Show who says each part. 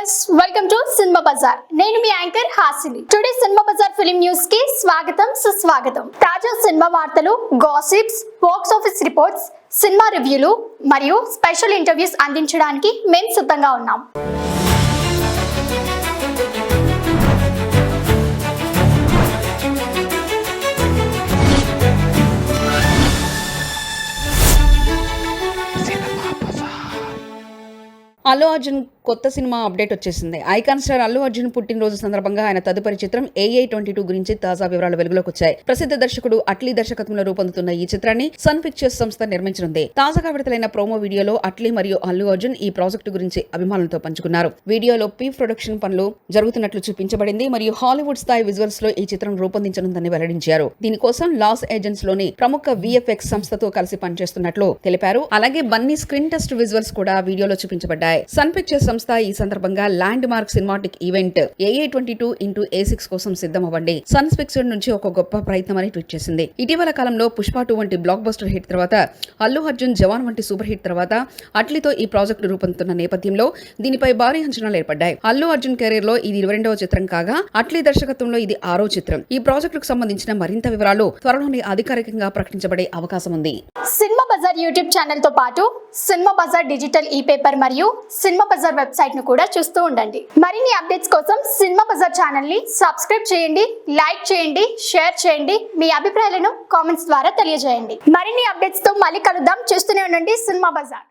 Speaker 1: Viewers, welcome to cinema bazaar. నేను మీ anchor Hasini. Today cinema bazaar film news కి స్వాగతం, సుస్వాగతం. తాజా సినిమా వార్తలు, gossips, box office reports, cinema రివ్యూలు మరియు స్పెషల్ ఇంటర్వ్యూస్ అందించడానికి మేము సిద్ధంగా ఉన్నాం.
Speaker 2: అల్లు అర్జున్ కొత్త సినిమా అప్డేట్ వచ్చేసింది. ఐకాన్ స్టార్ అల్లు అర్జున్ పుట్టినరోజు సందర్భంగా ఆయన తదుపరి చిత్రం AI-22 గురించి తాజా వివరాలు వెలుగులోకి వచ్చాయి. ప్రసిద్ధ దర్శకుడు అట్లీ దర్శకత్వంలో రూపొందుతున్న ఈ చిత్రాన్ని సన్ పిక్చర్స్ సంస్థ నిర్మించనుంది. తాజాగా విడుదలైన ప్రోమో వీడియోలో అట్లీ మరియు అల్లు అర్జున్ ఈ ప్రాజెక్టు గురించి అభిమానులతో పంచుకున్నారు. వీడియోలో ప్రొడక్షన్ పనులు జరుగుతున్నట్లు చూపించబడింది మరియు హాలీవుడ్ స్థాయి విజువల్స్ లో ఈ చిత్రం రూపొందించనుందని వెల్లడించారు. దీనికోసం లాస్ ఏంజల్స్ లోని ప్రముఖ VFX సంస్థతో కలిసి పనిచేస్తున్నట్లు తెలిపారు. అలాగే బన్నీ స్క్రీన్ టెస్ట్ విజువల్స్ కూడా వీడియోలో చూపించబడ్డాయి. సన్ పిక్చర్స్ సంస్థ ఈ సందర్భంగా land mark cinematic event AI-22x A6 కోసం సిద్ధమవ్వండి. సన్ పిక్చర్స్ నుంచి ఒక గొప్ప ప్రయత్నం అని ట్వీట్ చేసింది. ఇటీవల కాలంలో పుష్ప 2 వంటి బ్లాక్ బస్టర్ హిట్ తర్వాత అల్లు అర్జున్ జవాన్ వంటి సూపర్ హిట్ తర్వాత అట్లీతో ఈ ప్రాజెక్టు రూపొందుతున్న నేపథ్యంలో దీనిపై భారీ అంచనాలు ఏర్పడ్డాయి. అల్లు అర్జున్ కెరీర్ లో ఇది 22వ చిత్రం కాగా అట్లీ దర్శకత్వంలో ఇది 6వ చిత్రం. ఈ ప్రాజెక్టుకు సంబంధించిన మరింత వివరాలు త్వరలోనే అధికారికంగా ప్రకటించబడే అవకాశం ఉంది.
Speaker 1: సినిమా బజార్ యూట్యూబ్ ఛానల్ తో పాటు సినిమా బజార్ డిజిటల్ పేపర్ మరియు సినిమా బజార్ వెబ్సైట్ ను కూడా చూస్తూ ఉండండి. మరిన్ని అప్డేట్స్ కోసం సినిమా బజార్ ఛానల్ ని సబ్స్క్రైబ్ చేయండి, లైక్ చేయండి, షేర్ చేయండి. మీ అభిప్రాయాలను కామెంట్స్ ద్వారా తెలియజేయండి. మరిన్ని అప్డేట్స్ తో మళ్ళీ కలుద్దాం. చూస్తూనే ఉండండి సినిమా బజార్.